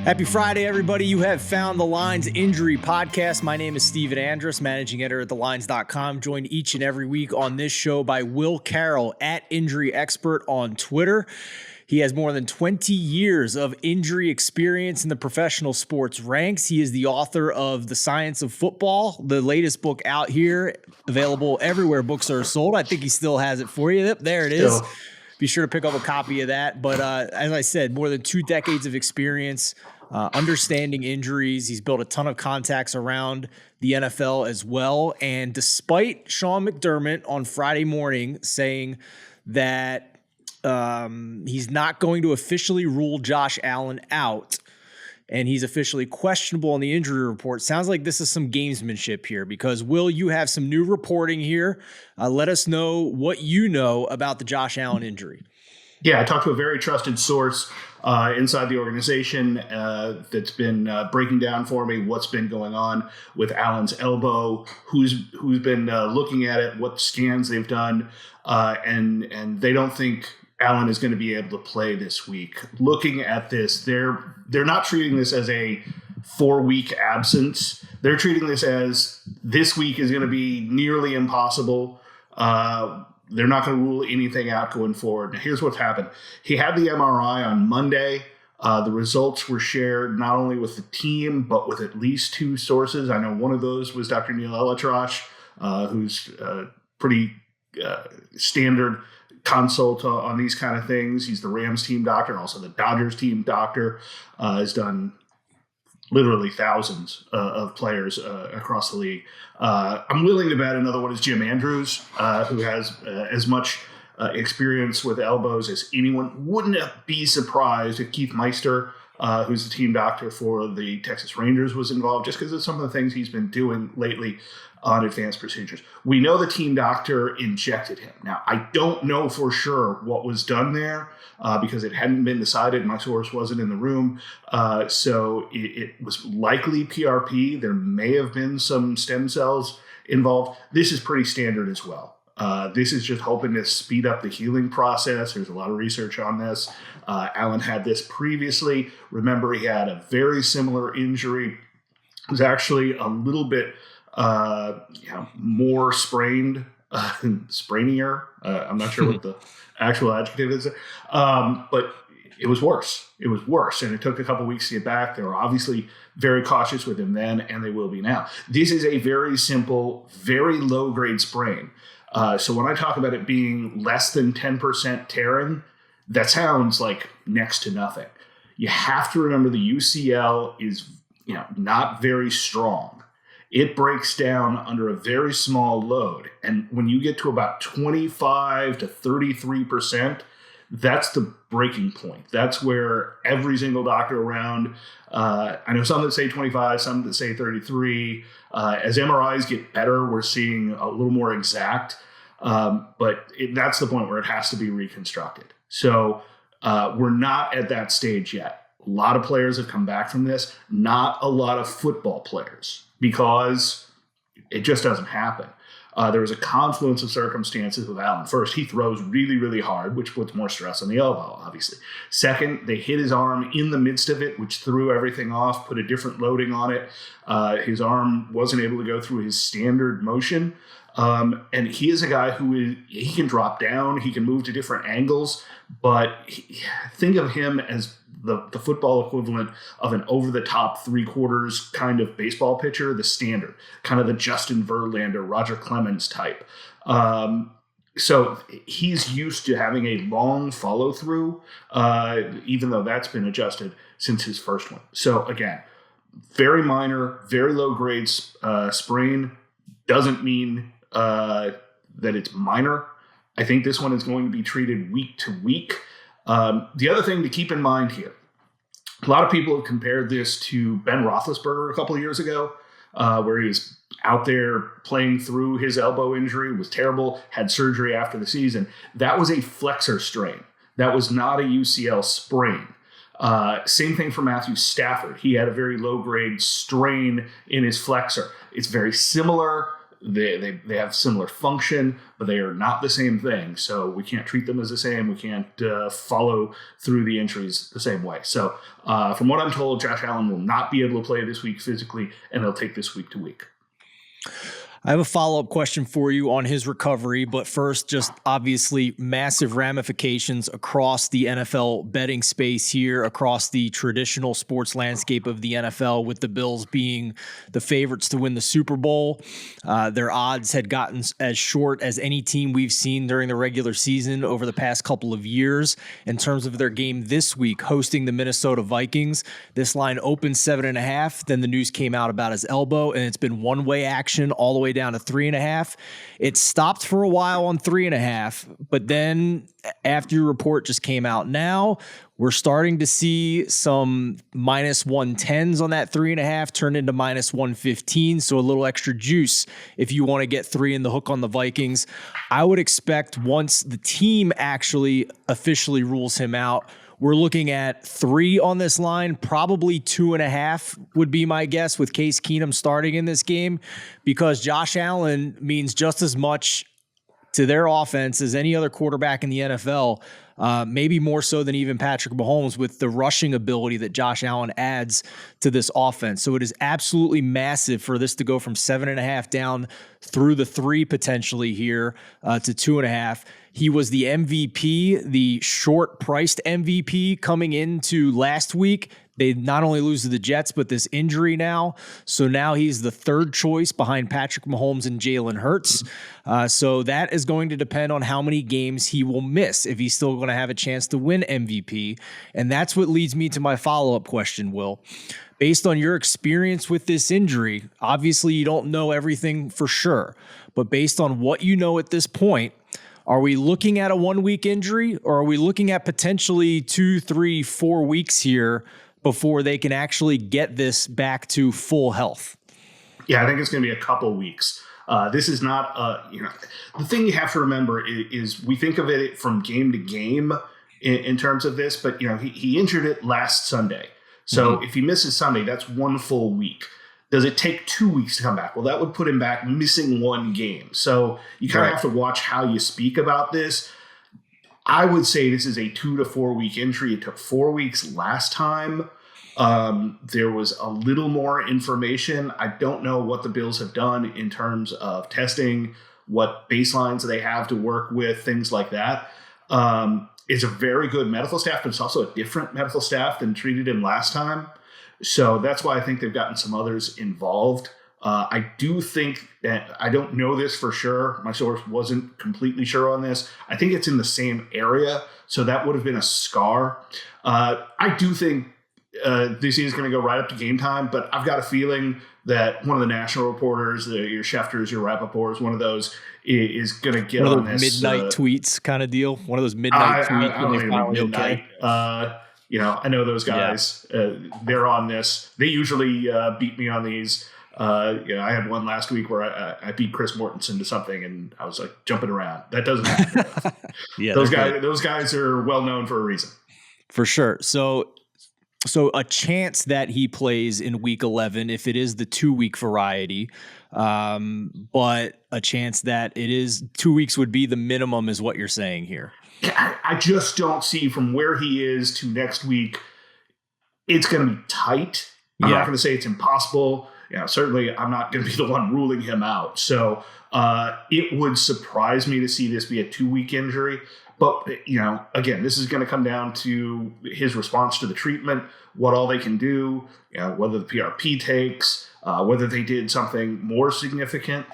Happy Friday, everybody. You have found the Lines Injury Podcast. My name is Steven Andress, managing editor at thelines.com, joined each and every week on this show by Will Carroll at Injury Expert on Twitter. He has more than 20 years of injury experience in the professional sports ranks. He is the author of The Science of Football, the latest book out here, available everywhere books are sold. I think he still has it for you. There it is. Be sure to pick up a copy of that. But as I said, more than 2 decades of experience, understanding injuries. He's built a ton of contacts around the NFL as well. And despite Sean McDermott on Friday morning saying that he's not going to officially rule Josh Allen out, and he's officially questionable on the injury report. Sounds like this is some gamesmanship here because, Will, you have some new reporting here. Let us know what you know about the Josh Allen injury. Yeah, I talked to a very trusted source inside the organization that's been breaking down for me what's been going on with Allen's elbow, who's been looking at it, what scans they've done, and they don't think Allen is going to be able to play this week. Looking at this, they're not treating this as a 4-week absence. They're treating this as this week is going to be nearly impossible. They're not going to rule anything out going forward. Now, here's what's happened. He had the MRI on Monday. The results were shared not only with the team, but with at least 2 sources. I know one of those was Dr. Neil Elatrash, who's pretty standard consult on these kind of things. He's the Rams team doctor, also the Dodgers team doctor, has done literally thousands of players across the league. I'm willing to bet another one is Jim Andrews, who has as much experience with elbows as anyone. Wouldn't be surprised if Keith Meister, who's the team doctor for the Texas Rangers, was involved, just because of some of the things he's been doing lately on advanced procedures. We know the team doctor injected him. Now, I don't know for sure what was done there because it hadn't been decided. My source wasn't in the room. So it was likely PRP. There may have been some stem cells involved. This is pretty standard as well. This is just hoping to speed up the healing process. There's a lot of research on this. Allen had this previously. Remember, he had a very similar injury. It was actually a little bit more sprained, sprainier. I'm not sure what the actual adjective is, but it was worse. It was worse, and it took a couple weeks to get back. They were obviously very cautious with him then, and they will be now. This is a very simple, very low-grade sprain. So when I talk about it being less than 10% tearing, that sounds like next to nothing. You have to remember the UCL is not very strong. It breaks down under a very small load. And when you get to about 25 to 33%, that's the breaking point. That's where every single doctor around, I know some that say 25, some that say 33. As MRIs get better, we're seeing a little more exact. But that's the point where it has to be reconstructed. So we're not at that stage yet. A lot of players have come back from this, not a lot of football players, because it just doesn't happen. There was a confluence of circumstances with Allen. First, he throws really, really hard, which puts more stress on the elbow, obviously. Second, they hit his arm in the midst of it, which threw everything off, put a different loading on it. His arm wasn't able to go through his standard motion. And he is a guy he can drop down, he can move to different angles, but think of him as the football equivalent of an over-the-top 3/4 kind of baseball pitcher, the standard, kind of the Justin Verlander, Roger Clemens type. So he's used to having a long follow-through, even though that's been adjusted since his first one. So again, very minor, very low-grade sprain. Doesn't mean that it's minor. I think this one is going to be treated week to week. The other thing to keep in mind here, a lot of people have compared this to Ben Roethlisberger a couple of years ago, where he was out there playing through his elbow injury, was terrible, had surgery after the season. That was a flexor strain. That was not a UCL sprain. Same thing for Matthew Stafford. He had a very low-grade strain in his flexor. It's very similar. They have similar function, but they are not the same thing. So we can't treat them as the same. We can't follow through the injuries the same way. So from what I'm told, Josh Allen will not be able to play this week physically, and he'll take this week to week. I have a follow-up question for you on his recovery, but first, just obviously massive ramifications across the NFL betting space here, across the traditional sports landscape of the NFL, with the Bills being the favorites to win the Super Bowl. Their odds had gotten as short as any team we've seen during the regular season over the past couple of years. In terms of their game this week, hosting the Minnesota Vikings, this line opened 7.5. Then the news came out about his elbow, and it's been one-way action all the way down to 3.5. It stopped for a while on 3.5, but then after your report just came out now, we're starting to see some -110s on that 3.5 turn into -115. So a little extra juice if you want to get 3 in the hook on the Vikings. I would expect once the team actually officially rules him out, we're looking at 3 on this line, probably 2.5 would be my guess, with Case Keenum starting in this game, because Josh Allen means just as much to their offense as any other quarterback in the NFL, maybe more so than even Patrick Mahomes, with the rushing ability that Josh Allen adds to this offense. So it is absolutely massive for this to go from 7.5 down through the 3 potentially here to 2.5. He was the MVP, the short-priced MVP coming into last week. They not only lose to the Jets, but this injury now. So now he's the 3rd choice behind Patrick Mahomes and Jalen Hurts. So that is going to depend on how many games he will miss if he's still going to have a chance to win MVP. And that's what leads me to my follow-up question, Will. Based on your experience with this injury, obviously you don't know everything for sure, but based on what you know at this point, are we looking at a 1-week injury, or are we looking at potentially 2, 3, 4 weeks here before they can actually get this back to full health? Yeah, I think it's going to be a couple weeks. This is not, the thing you have to remember is we think of it from game to game in terms of this, but he injured it last Sunday. So if he misses Sunday, that's 1 full week. Does it take 2 weeks to come back? Well, that would put him back missing 1 game. So you kind of have to watch how you speak about this. I would say this is a 2 to 4 week injury. It took 4 weeks last time. There was a little more information. I don't know what the Bills have done in terms of testing, what baselines they have to work with, things like that. It's a very good medical staff, but it's also a different medical staff than treated him last time. So that's why I think they've gotten some others involved. I do think that, I don't know this for sure. My source wasn't completely sure on this. I think it's in the same area. So that would have been a scar. I do think this is going to go right up to game time, but I've got a feeling that one of the national reporters, your Schefters, your Rappaports, one of those is going to get on this. Midnight tweets kind of deal. One of those midnight tweets. I don't even know midnight. Okay. I know those guys. Yeah. They're on this. They usually beat me on these. I had one last week where I beat Chris Mortensen to something, and I was like jumping around. That doesn't happen. Yeah, those guys are well known for a reason. For sure. So a chance that he plays in week 11 if it is the 2-week variety, but a chance that it is 2 weeks would be the minimum is what you're saying here. I just don't see from where he is to next week. It's going to be tight. I'm not going to say it's impossible. Certainly I'm not going to be the one ruling him out. So it would surprise me to see this be a 2-week injury. But, again, this is going to come down to his response to the treatment, what all they can do, whether the PRP takes, whether they did something more significant.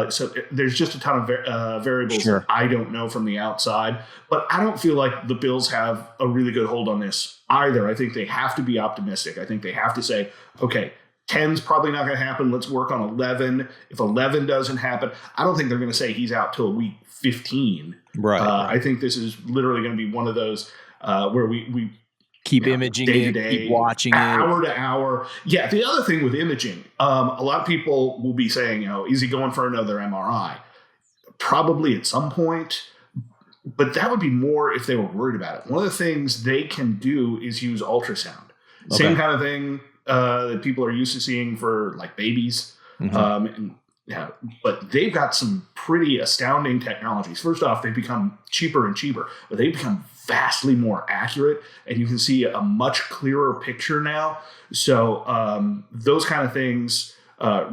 So there's just a ton of variables that I don't know from the outside. But I don't feel like the Bills have a really good hold on this either. I think they have to be optimistic. I think they have to say, okay, 10's probably not going to happen. Let's work on 11. If 11 doesn't happen, I don't think they're going to say he's out till week 15. Right. I think this is literally going to be one of those where we keep imaging day it, keep watching hour to hour. Yeah. The other thing with imaging, a lot of people will be saying, is he going for another MRI? Probably at some point, but that would be more if they were worried about it. One of the things they can do is use ultrasound. Okay. Same kind of thing that people are used to seeing for like babies. Mm-hmm. Yeah, but they've got some pretty astounding technologies. First off, they've become cheaper and cheaper, but they've become vastly more accurate, and you can see a much clearer picture now. So those kind of things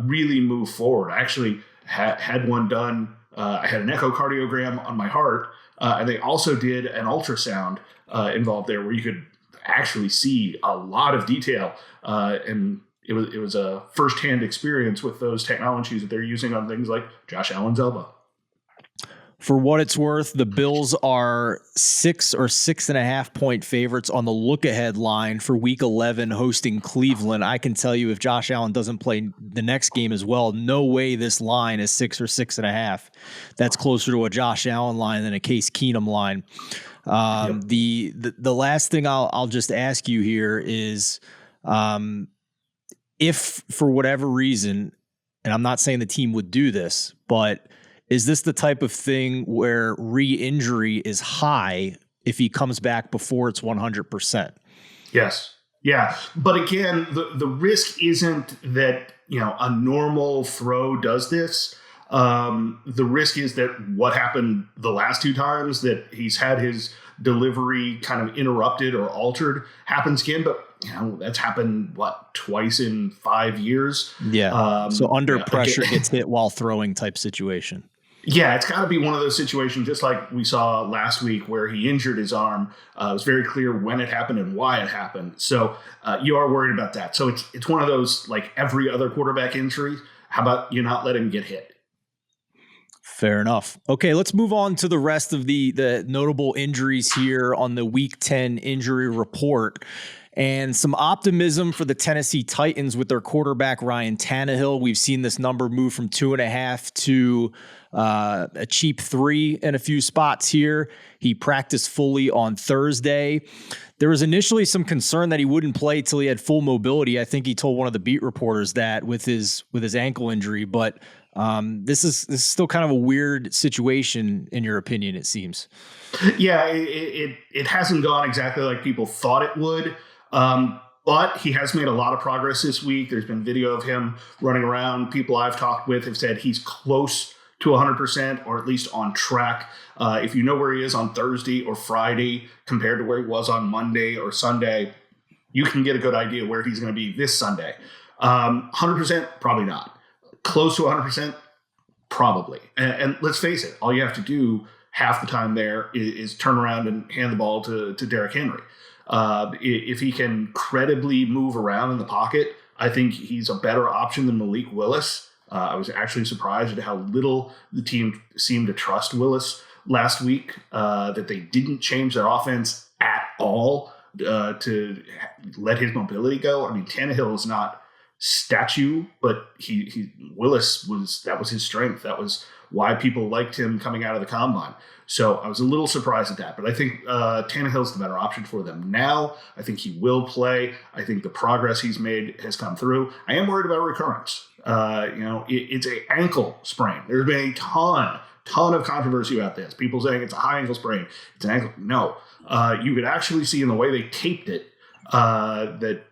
really move forward. I actually had one done. I had an echocardiogram on my heart, and they also did an ultrasound involved there where you could actually see a lot of detail, and it was a firsthand experience with those technologies that they're using on things like Josh Allen's elbow. For what it's worth, the Bills are 6 or 6.5 point favorites on the look ahead line for week 11 hosting Cleveland. I can tell you if Josh Allen doesn't play the next game as well, no way this line is 6 or 6.5. That's closer to a Josh Allen line than a Case Keenum line. Yep. The last thing I'll just ask you here is, if for whatever reason, and I'm not saying the team would do this, but is this the type of thing where re-injury is high if he comes back before it's 100%? Yes. Yeah. But again, the risk isn't that, a normal throw does this. The risk is that what happened the last two times that he's had his delivery kind of interrupted or altered happens again. But that's happened, twice in 5 years? Yeah. So under pressure gets hit while throwing type situation. Yeah, it's got to be one of those situations, just like we saw last week where he injured his arm. It was very clear when it happened and why it happened. So you are worried about that. So it's one of those, like every other quarterback injury. How about you not let him get hit? Fair enough. Okay, let's move on to the rest of the notable injuries here on the Week 10 injury report. And some optimism for the Tennessee Titans with their quarterback, Ryan Tannehill. We've seen this number move from 2.5 to a cheap 3 in a few spots here. He practiced fully on Thursday. There was initially some concern that he wouldn't play till he had full mobility. I think he told one of the beat reporters that with his ankle injury, but this is still kind of a weird situation in your opinion, it seems. Yeah, it hasn't gone exactly like people thought it would. But he has made a lot of progress this week. There's been video of him running around. People I've talked with have said he's close to 100% or at least on track. If you know where he is on Thursday or Friday compared to where he was on Monday or Sunday, you can get a good idea where he's going to be this Sunday. 100%, probably not. Close to 100%, probably. And let's face it, all you have to do half the time there is turn around and hand the ball to Derrick Henry. If he can credibly move around in the pocket, I think he's a better option than Malik Willis. I was actually surprised at how little the team seemed to trust Willis last week, that they didn't change their offense at all to let his mobility go. I mean, Tannehill is not statue, but Willis that was his strength. That was why people liked him coming out of the combine. So I was a little surprised at that, but I think Tannehill's the better option for them now. I think he will play. I think the progress he's made has come through. I am worried about recurrence. It's an ankle sprain. There's been a ton of controversy about this. People saying it's a high ankle sprain. It's an ankle. No, you could actually see in the way they taped it that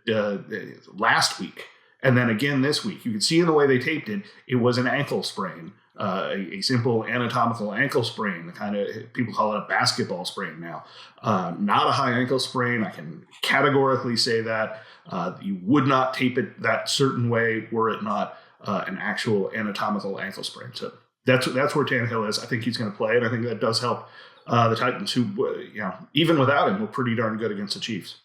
last week. And then again this week, you could see in the way they taped it, it was an ankle sprain, a simple anatomical ankle sprain. The kind of people call it a basketball sprain now. Not a high ankle sprain. I can categorically say that. You would not tape it that certain way were it not an actual anatomical ankle sprain. So that's where Tannehill is. I think he's going to play, and I think that does help the Titans, who even without him, were pretty darn good against the Chiefs.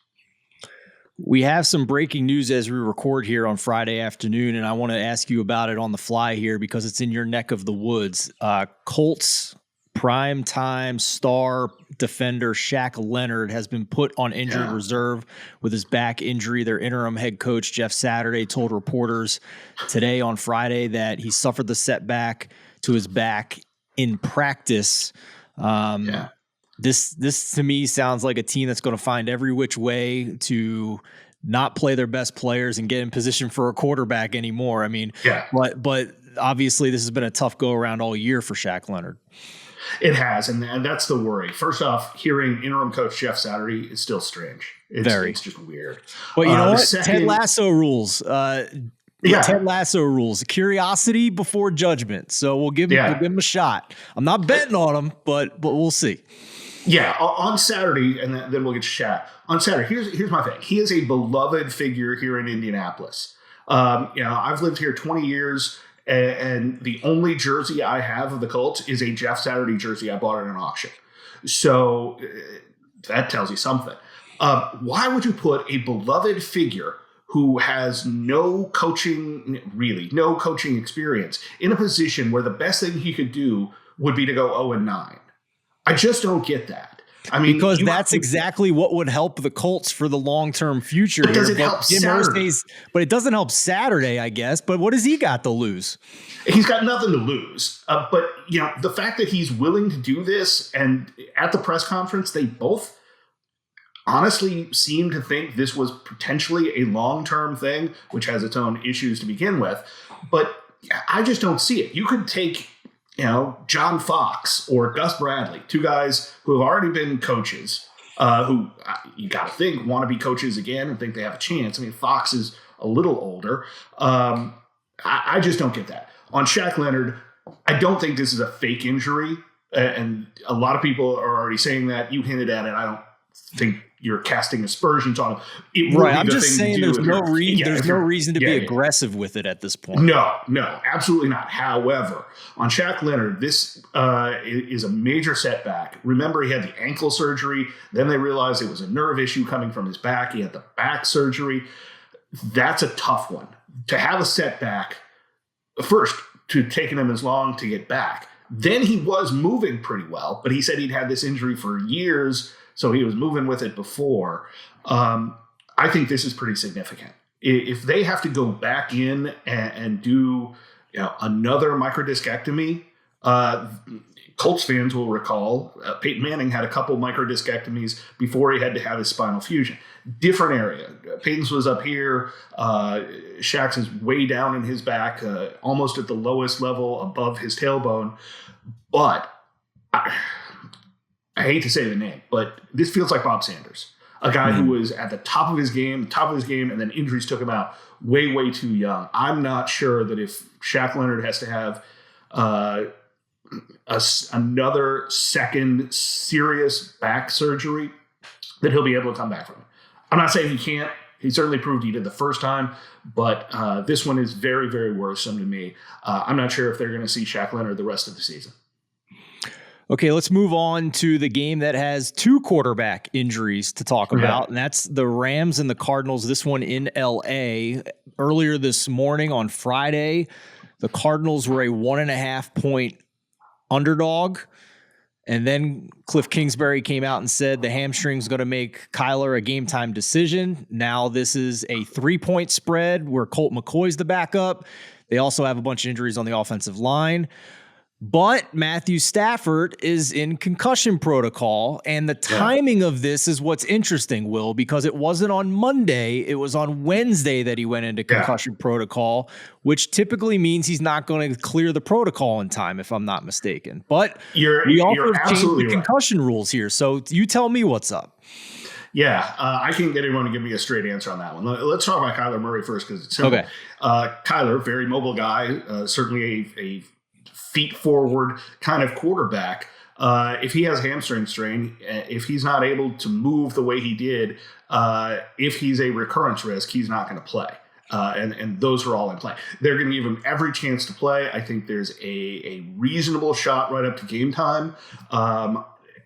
We have some breaking news as we record here on Friday afternoon, and I want to ask you about it on the fly here because it's in your neck of the woods. Colts primetime star defender Shaq Leonard has been put on injured reserve with his back injury. Their interim head coach, Jeff Saturday, told reporters today on Friday that he suffered the setback to his back in practice. This to me sounds like a team that's going to find every which way to not play their best players and get in position for a quarterback anymore. I mean, but obviously this has been a tough go around all year for Shaq Leonard. It has, and that's the worry. First off, hearing interim coach Jeff Saturday is still strange. It's just weird. But you know what? Ted Lasso rules. Ted Lasso rules: curiosity before judgment. So we'll give him a shot. I'm not betting on him, but we'll see. Yeah, on Saturday, and then we'll get to Shaq. On Saturday, here's my thing. He is a beloved figure here in Indianapolis. I've lived here 20 years, and the only jersey I have of the Colts is a Jeff Saturday jersey I bought at an auction. So that tells you something. Why would you put a beloved figure who has no coaching experience in a position where the best thing he could do would be to go 0-9? I just don't get that. I mean, because that's exactly what would help the Colts for the long-term future. But does it help Saturday? But it doesn't help Saturday, I guess. But what has he got to lose? He's got nothing to lose. But the fact that he's willing to do this, and at the press conference, they both honestly seem to think this was potentially a long-term thing, which has its own issues to begin with. But I just don't see it. You could take John Fox or Gus Bradley, two guys who have already been coaches, who you got to think want to be coaches again and think they have a chance. I mean, Fox is a little older. I just don't get that. On Shaq Leonard, I don't think this is a fake injury. And a lot of people are already saying that. You hinted at it. I don't think you're casting aspersions on him. Right. I'm just saying there's no reason to be aggressive with it at this point. No, absolutely not. However, on Shaq Leonard, this is a major setback. Remember, he had the ankle surgery. Then they realized it was a nerve issue coming from his back. He had the back surgery. That's a tough one. To have a setback, first, to taking him as long to get back. Then he was moving pretty well, but he said he'd had this injury for years, so he was moving with it before. I think this is pretty significant. If they have to go back in and do another microdiscectomy, Colts fans will recall Peyton Manning had a couple microdiscectomies before he had to have his spinal fusion. Different area. Peyton's was up here. Shaq's is way down in his back, almost at the lowest level above his tailbone. But I hate to say the name, but this feels like Bob Sanders, a guy who was at the top of his game, and then injuries took him out way, way too young. I'm not sure that if Shaq Leonard has to have another second serious back surgery, that he'll be able to come back from it. I'm not saying he can't. He certainly proved he did the first time, but this one is very, very worrisome to me. I'm not sure if they're going to see Shaq Leonard the rest of the season. Okay, let's move on to the game that has two quarterback injuries to talk about, and that's the Rams and the Cardinals, this one in L.A. Earlier this morning on Friday, the Cardinals were a 1.5-point underdog, and then Cliff Kingsbury came out and said the hamstring's going to make Kyler a game-time decision. Now this is a 3-point spread where Colt McCoy's the backup. They also have a bunch of injuries on the offensive line. But Matthew Stafford is in concussion protocol, and the timing of this is what's interesting, Will, because it wasn't on Monday. It was on Wednesday that he went into concussion protocol, which typically means he's not going to clear the protocol in time, if I'm not mistaken. But we also changed the concussion rules here, so you tell me what's up. Yeah, I can't get anyone to give me a straight answer on that one. Let's talk about Kyler Murray first because it's simple. Okay. Kyler, very mobile guy, certainly a feet forward kind of quarterback. If he has hamstring strain, if he's not able to move the way he did, if he's a recurrence risk, he's not going to play. And those are all in play. They're going to give him every chance to play. I think there's a reasonable shot right up to game time.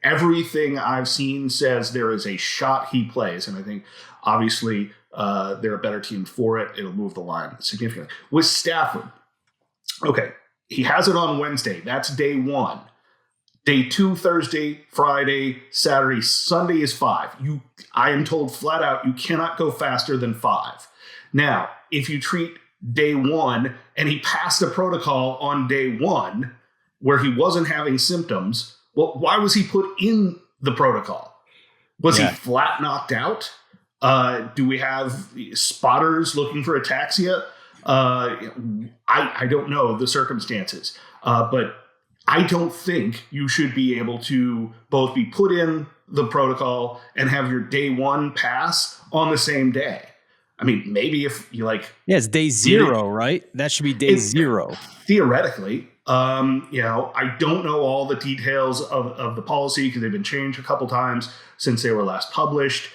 Everything I've seen says there is a shot he plays. And I think obviously they're a better team for it. It'll move the line significantly. With Stafford, okay, he has it on Wednesday. That's day 1. Day 2, Thursday, Friday, Saturday, Sunday is 5. I am told flat out you cannot go faster than 5. Now, if you treat day 1 and he passed the protocol on day 1 where he wasn't having symptoms, well, why was he put in the protocol? Was he flat knocked out? Do we have spotters looking for ataxia? I don't know the circumstances, but I don't think you should be able to both be put in the protocol and have your day 1 pass on the same day. I mean, maybe if you yeah, it's day zero, right? That should be day zero. Theoretically. I don't know all the details of the policy because they've been changed a couple times since they were last published.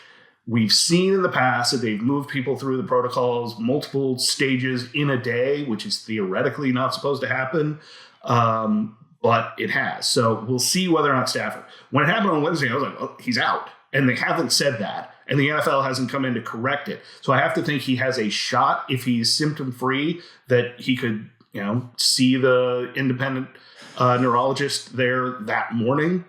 We've seen in the past that they've moved people through the protocols multiple stages in a day, which is theoretically not supposed to happen. But it has. So we'll see whether or not Stafford. When it happened on Wednesday, I was like, oh, he's out. And they haven't said that. And the NFL hasn't come in to correct it. So I have to think he has a shot, if he's symptom-free, that he could, see the independent neurologist there that morning.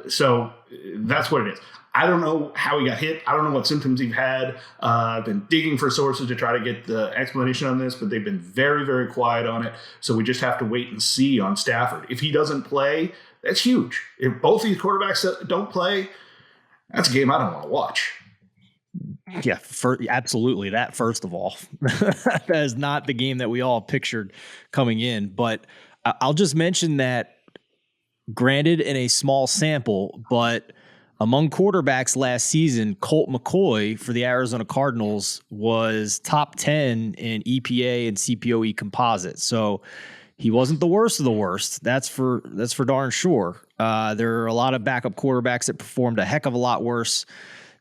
So that's what it is. I don't know how he got hit. I don't know what symptoms he had. I've been digging for sources to try to get the explanation on this, but they've been very, very quiet on it. So we just have to wait and see on Stafford. If he doesn't play, that's huge. If both these quarterbacks don't play, that's a game I don't want to watch. Yeah, absolutely. That, first of all, that is not the game that we all pictured coming in. But I'll just mention that, granted, in a small sample, but among quarterbacks last season, Colt McCoy for the Arizona Cardinals was top 10 in EPA and CPOE composite. So he wasn't the worst of the worst. That's for darn sure. There are a lot of backup quarterbacks that performed a heck of a lot worse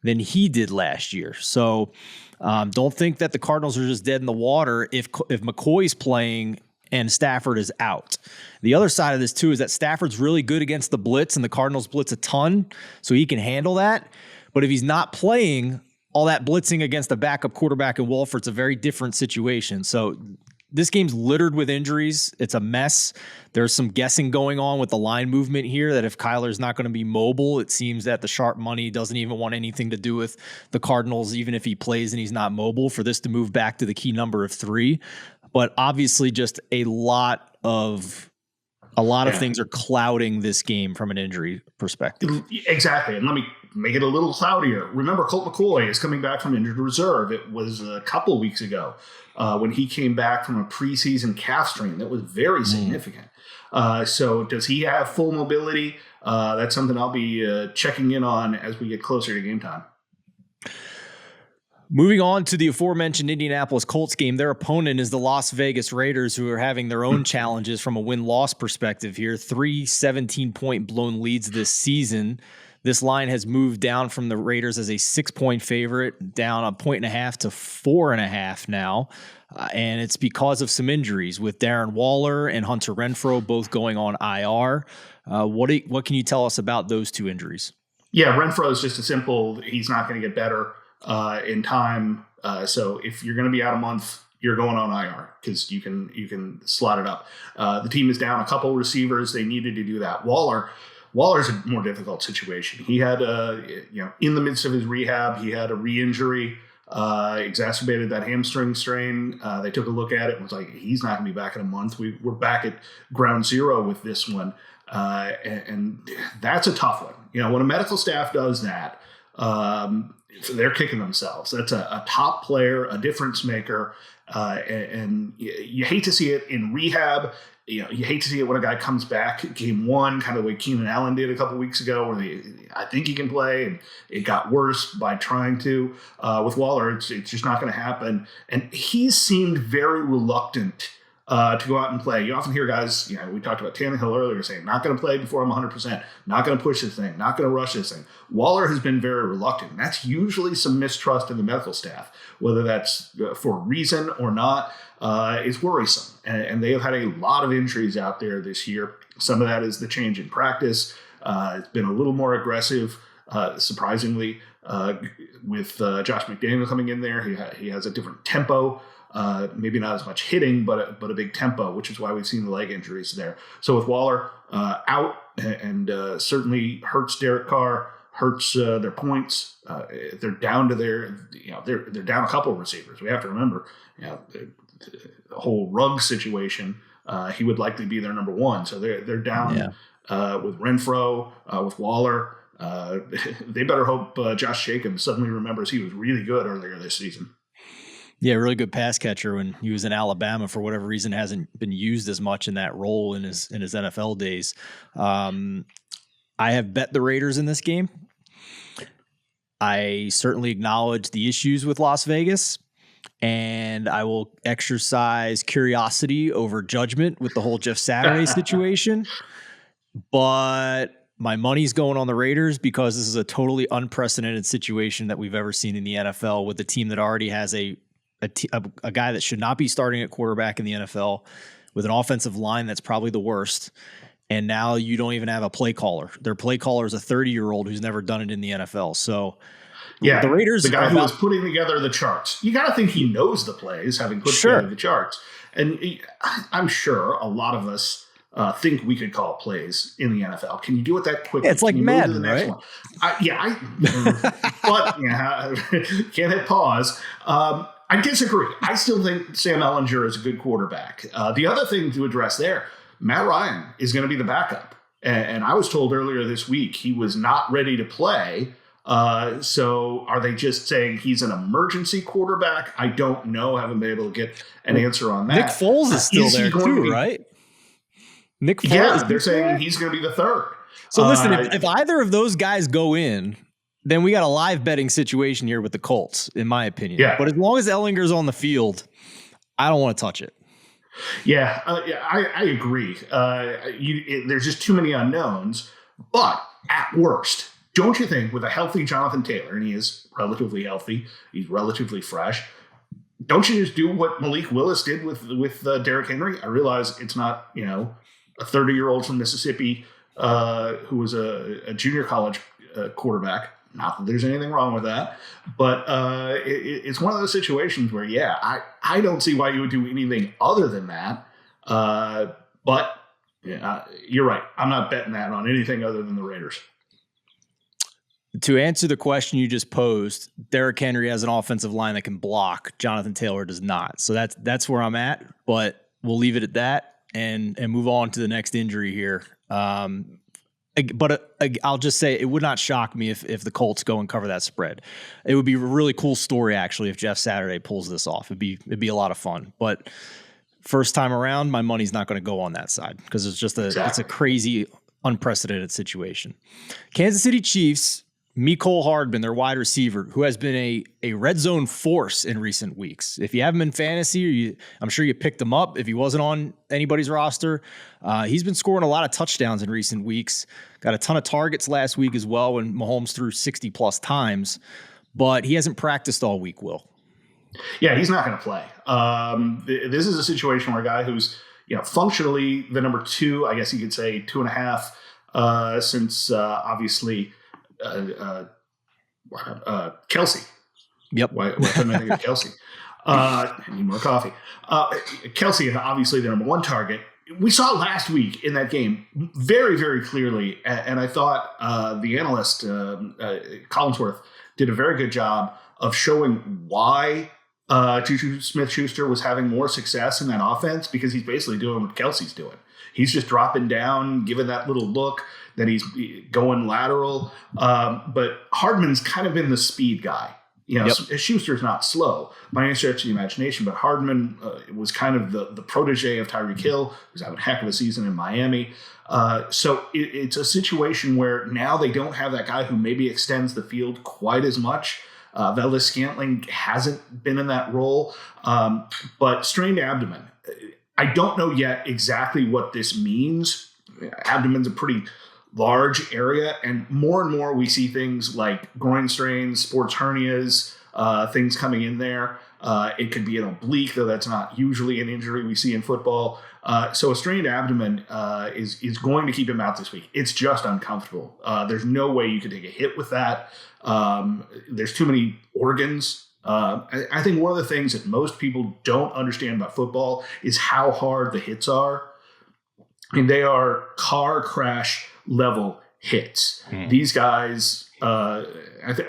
than he did last year. So don't think that the Cardinals are just dead in the water if McCoy's playing and Stafford is out. The other side of this, too, is that Stafford's really good against the blitz, and the Cardinals blitz a ton, so he can handle that. But if he's not playing, all that blitzing against a backup quarterback in Wolford's a very different situation. So this game's littered with injuries. It's a mess. There's some guessing going on with the line movement here that if Kyler's not going to be mobile, it seems that the sharp money doesn't even want anything to do with the Cardinals, even if he plays and he's not mobile, for this to move back to the key number of 3. But obviously just a lot of things are clouding this game from an injury perspective. Exactly. And let me make it a little cloudier. Remember, Colt McCoy is coming back from injured reserve. It was a couple weeks ago when he came back from a preseason calf strain. That was very significant. So does he have full mobility? That's something I'll be checking in on as we get closer to game time. Moving on to the aforementioned Indianapolis Colts game, their opponent is the Las Vegas Raiders, who are having their own challenges from a win-loss perspective here. 3 17-point blown leads this season. This line has moved down from the Raiders as a 6-point favorite, down 1.5 to 4.5 now. And it's because of some injuries, with Darren Waller and Hunter Renfrow both going on IR. What can you tell us about those two injuries? Yeah, Renfrow is just a simple, he's not going to get better in time. So if you're going to be out a month, you're going on IR because you can slot it up. The team is down a couple receivers. They needed to do that. Waller's a more difficult situation. He had in the midst of his rehab, he had a re-injury, exacerbated that hamstring strain. They took a look at it and was like, he's not going to be back in a month. We're back at ground zero with this one. And that's a tough one. When a medical staff does that, they're kicking themselves. That's a top player, a difference maker. And you hate to see it in rehab. You hate to see it when a guy comes back game one, kind of the way Keenan Allen did a couple weeks ago, where I think he can play, and it got worse by trying to. With Waller, it's just not going to happen. And he seemed very reluctant to go out and play. You often hear guys, we talked about Tannehill earlier, saying, not going to play before I'm 100%, not going to push this thing, not going to rush this thing. Waller has been very reluctant. And that's usually some mistrust in the medical staff, whether that's for a reason or not. Is worrisome. And they have had a lot of injuries out there this year. Some of that is the change in practice. It's been a little more aggressive, surprisingly, with Josh McDaniel coming in there. He has a different tempo. Maybe not as much hitting, but a big tempo, which is why we've seen the leg injuries there. So with Waller out, and certainly hurts Derek Carr, hurts their points. They're down to they're down a couple of receivers. We have to remember, the whole Ruggs situation. He would likely be their number one. So they're down with Renfrow, with Waller. They better hope Josh Jacobs suddenly remembers he was really good earlier this season. Yeah, really good pass catcher when he was in Alabama. For whatever reason, hasn't been used as much in that role in his NFL days. I have bet the Raiders in this game. I certainly acknowledge the issues with Las Vegas. and I will exercise curiosity over judgment with the whole Jeff Saturday situation. But my money's going on the Raiders because this is a totally unprecedented situation that we've ever seen in the NFL with a team that already has a guy that should not be starting at quarterback in the NFL, with an offensive line that's probably the worst. And now you don't even have a play caller. Their play caller is a 30-year-old who's never done it in the NFL. So yeah, the Raiders, the guy who was putting together the charts, you got to think he knows the plays, having put together the charts. And I'm sure a lot of us think we could call plays in the NFL. Can you do it that quickly? Yeah, it's like Madden, right? But can't hit pause. I disagree. I still think Sam Ehlinger is a good quarterback. The other thing to address there, Matt Ryan is going to be the backup. And I was told earlier this week he was not ready to play. So are they just saying he's an emergency quarterback? I don't know. Haven't been able to get an answer on that. Nick Foles is still there too, right? Nick Foles. Yeah, they're saying he's going to be the third. So listen, if either of those guys go in, then we got a live betting situation here with the Colts, in my opinion. Yeah. But as long as Ehlinger's on the field, I don't want to touch it. Yeah, I agree. There's just too many unknowns. But at worst, don't you think with a healthy Jonathan Taylor, and he is relatively healthy, he's relatively fresh, don't you just do what Malik Willis did with Derrick Henry? I realize it's not, a 30-year-old from Mississippi who was a junior college quarterback. Not that there's anything wrong with that, but it's one of those situations where, I don't see why you would do anything other than that. But you're right. I'm not betting that on anything other than the Raiders. To answer the question you just posed, Derrick Henry has an offensive line that can block. Jonathan Taylor does not. So that's where I'm at, but we'll leave it at that and move on to the next injury here. But I'll just say it would not shock me if the Colts go and cover that spread. It would be a really cool story, actually, if Jeff Saturday pulls this off. It'd be a lot of fun. But first time around, my money's not going to go on that side because it's just it's a crazy, unprecedented situation. Kansas City Chiefs, Mecole Hardman, their wide receiver, who has been a red zone force in recent weeks. If you have him in fantasy, I'm sure you picked him up if he wasn't on anybody's roster. He's been scoring a lot of touchdowns in recent weeks. Got a ton of targets last week as well when Mahomes threw 60-plus times. But he hasn't practiced all week, Will. Yeah, he's not going to play. This is a situation where a guy who's functionally the number 2, I guess you could say 2.5, since obviously – Kelsey. Yep. Why couldn't I think of Kelsey? I need more coffee. Kelsey is obviously the number 1 target. We saw last week in that game very, very clearly, and I thought the analyst, Collinsworth, did a very good job of showing why Juju Smith-Schuster was having more success in that offense, because he's basically doing what Kelsey's doing. He's just dropping down, giving that little look, that he's going lateral. But Hardman's kind of been the speed guy. Schuster's not slow by any stretch of the imagination, but Hardman was kind of the protege of Tyreek Hill, who's having a heck of a season in Miami. So it's a situation where now they don't have that guy who maybe extends the field quite as much. Valdez-Scantling hasn't been in that role, but strained abdomen. I don't know yet exactly what this means. Abdomen's a pretty large area, and more we see things like groin strains, sports hernias, things coming in there. It could be an oblique, though that's not usually an injury we see in football. So a strained abdomen is going to keep him out this week. It's just uncomfortable. There's no way you could take a hit with that. There's too many organs. I think one of the things that most people don't understand about football is how hard the hits are. I mean, they are car crash level hits. These guys, I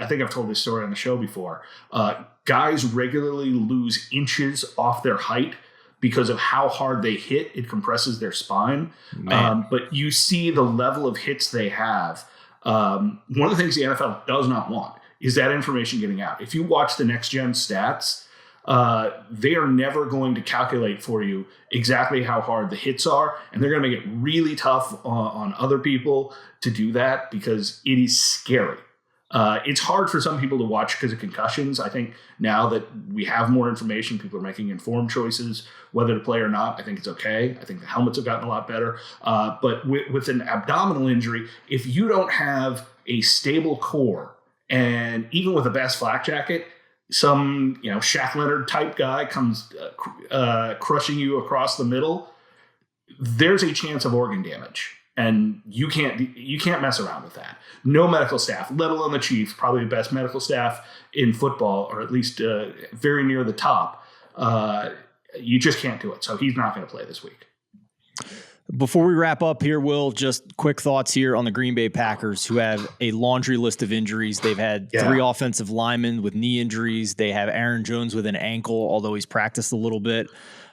think I've told this story on the show before. Guys regularly lose inches off their height because of how hard they hit. It compresses their spine. But you see the level of hits they have. One of the things the NFL does not want is that information getting out. If you watch the next gen stats, they are never going to calculate for you exactly how hard the hits are. And they're going to make it really tough on other people to do that because it is scary. It's hard for some people to watch because of concussions. I think now that we have more information, people are making informed choices whether to play or not. I think it's okay. I think the helmets have gotten a lot better. But with an abdominal injury, if you don't have a stable core, and even with the best flak jacket, some Shaq Leonard type guy comes crushing you across the middle, there's a chance of organ damage. And you can't mess around with that. No medical staff, let alone the Chiefs, probably the best medical staff in football, or at least very near the top. You just can't do it. So he's not going to play this week. Before we wrap up here, Will, just quick thoughts here on the Green Bay Packers, who have a laundry list of injuries. They've had 3 offensive linemen with knee injuries. They have Aaron Jones with an ankle, although he's practiced a little bit.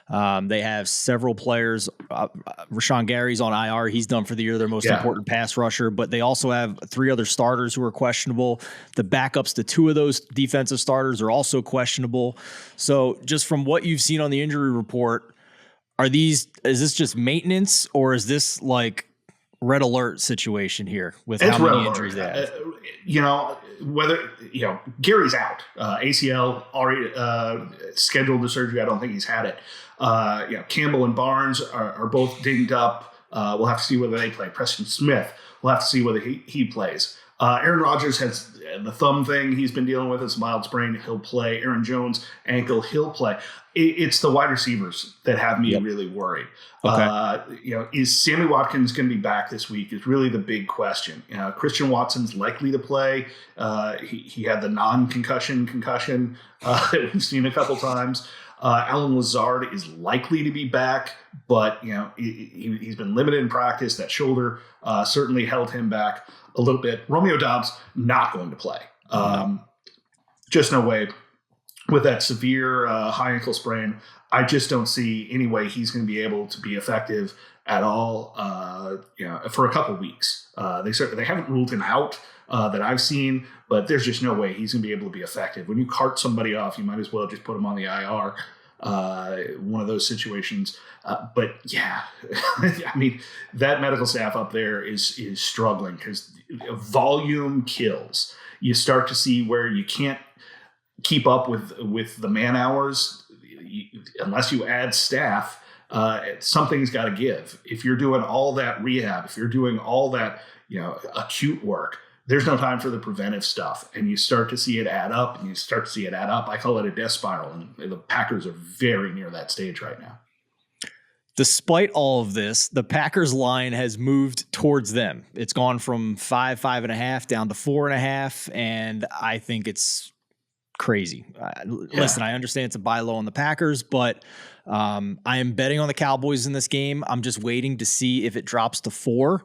They have several players. Rashawn Gary's on IR. He's done for the year, their most important pass rusher. But they also have 3 other starters who are questionable. The backups to 2 of those defensive starters are also questionable. So just from what you've seen on the injury report, is this just maintenance, or is this like red alert situation here with how many injuries they have? Gary's out. ACL already scheduled the surgery. I don't think he's had it. Campbell and Barnes are both dinged up. We'll have to see whether they play. Preston Smith, we'll have to see whether he plays. Aaron Rodgers has the thumb thing he's been dealing with. It's a mild sprain. He'll play. Aaron Jones, ankle, he'll play. It's the wide receivers that have me really worried. Okay. Is Sammy Watkins going to be back this week is really the big question. Christian Watson's likely to play. He had the non-concussion that we've seen a couple times. Alan Lazard is likely to be back, but he's been limited in practice. That shoulder certainly held him back a little bit. Romeo Doubs not going to play. Just no way. With that severe high ankle sprain, I just don't see any way he's going to be able to be effective at all. For a couple weeks. They haven't ruled him out that I've seen, but there's just no way he's going to be able to be effective. When you cart somebody off, you might as well just put him on the IR. One of those situations. But yeah, I mean, that medical staff up there is struggling because volume kills. You start to see where you can't keep up with the man hours unless you add staff. Something's got to give. If you're doing all that rehab, if you're doing all that acute work, there's no time for the preventive stuff, and you start to see it add up. I call it a death spiral, and the Packers are very near that stage right now. Despite all of this, the Packers line has moved towards them. It's gone from 5.5 down to 4.5, and I think it's crazy. Listen, I understand it's a buy low on the Packers, but I am betting on the Cowboys in this game. I'm just waiting to see if it drops to 4.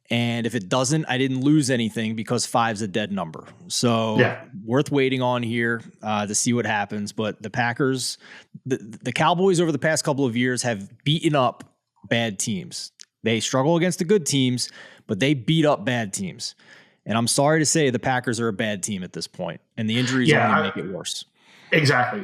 And if it doesn't, I didn't lose anything because 5's a dead number. So worth waiting on here to see what happens. But the Packers, the Cowboys over the past couple of years have beaten up bad teams. They struggle against the good teams, but they beat up bad teams. And I'm sorry to say the Packers are a bad team at this point, and the injuries only make it worse. Exactly.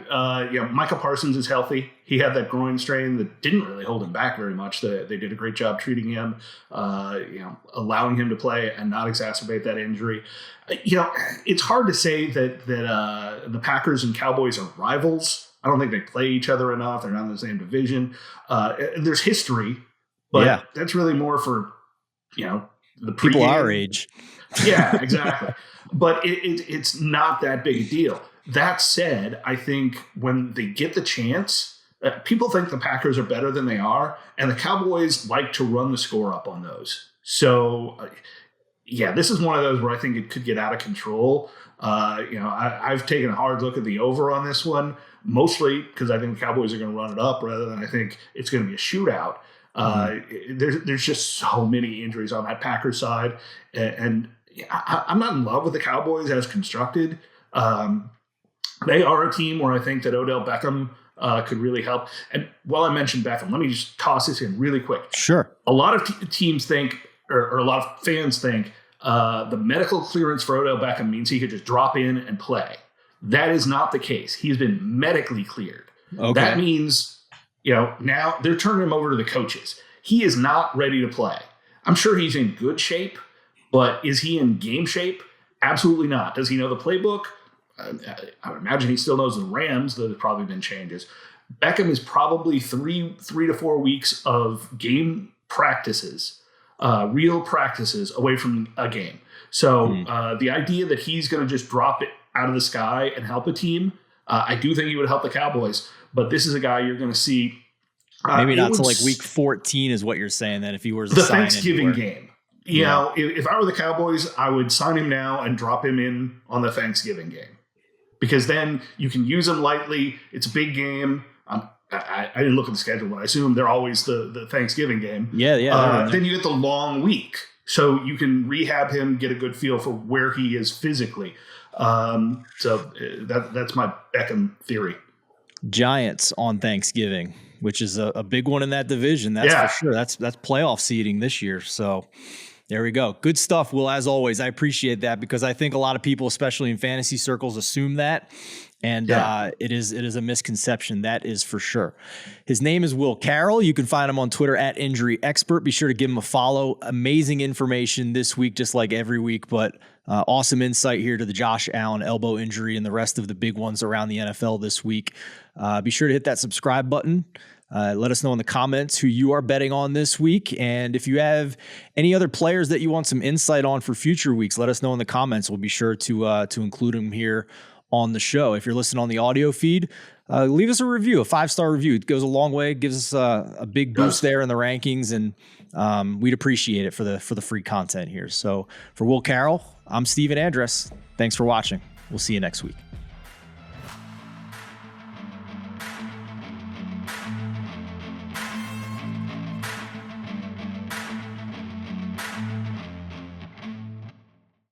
Micah Parsons is healthy. He had that groin strain that didn't really hold him back very much. They did a great job treating him, allowing him to play and not exacerbate that injury. It's hard to say that the Packers and Cowboys are rivals. I don't think they play each other enough. They're not in the same division. There's history, but that's really more for, the people our age. Yeah, exactly. But it's not that big a deal. That said, I think when they get the chance, people think the Packers are better than they are, and the Cowboys like to run the score up on those. So, this is one of those where I think it could get out of control. I've taken a hard look at the over on this one, mostly because I think the Cowboys are going to run it up rather than I think it's going to be a shootout. There's just so many injuries on that Packers side, and I'm not in love with the Cowboys as constructed. They are a team where I think that Odell Beckham could really help. And while I mentioned Beckham, let me just toss this in really quick. Sure. A lot of teams think, or a lot of fans think, the medical clearance for Odell Beckham means he could just drop in and play. That is not the case. He's been medically cleared. Okay. That means, now they're turning him over to the coaches. He is not ready to play. I'm sure he's in good shape, but is he in game shape? Absolutely not. Does he know the playbook? I would imagine he still knows the Rams. There's probably been changes. Beckham is probably three to 4 weeks of game practices, real practices away from a game. So the idea that he's going to just drop it out of the sky and help a team, I do think he would help the Cowboys. But this is a guy you're going to see. Maybe not till like week 14 is what you're saying. Then if he was the Thanksgiving game. You know, if I were the Cowboys, I would sign him now and drop him in on the Thanksgiving game. Because then you can use him lightly. It's a big game. I didn't look at the schedule, but I assume they're always the Thanksgiving game. Yeah. Then you get the long week. So you can rehab him, get a good feel for where he is physically. So that's my Beckham theory. Giants on Thanksgiving, which is a big one in that division. That's for sure. That's playoff seeding this year. So there we go. Good stuff, Will, as always. I appreciate that because I think a lot of people, especially in fantasy circles, assume that. And it is a misconception. That is for sure. His name is Will Carroll. You can find him on Twitter at Injury Expert. Be sure to give him a follow. Amazing information this week, just like every week, but awesome insight here to the Josh Allen elbow injury and the rest of the big ones around the NFL this week. Be sure to hit that subscribe button. Let us know in the comments who you are betting on this week. And if you have any other players that you want some insight on for future weeks, let us know in the comments. We'll be sure to include them here on the show. If you're listening on the audio feed, leave us a review, a 5-star review. It goes a long way. It gives us a big boost there in the rankings, and we'd appreciate it for the free content here. So for Will Carroll, I'm Steven Andress. Thanks for watching. We'll see you next week.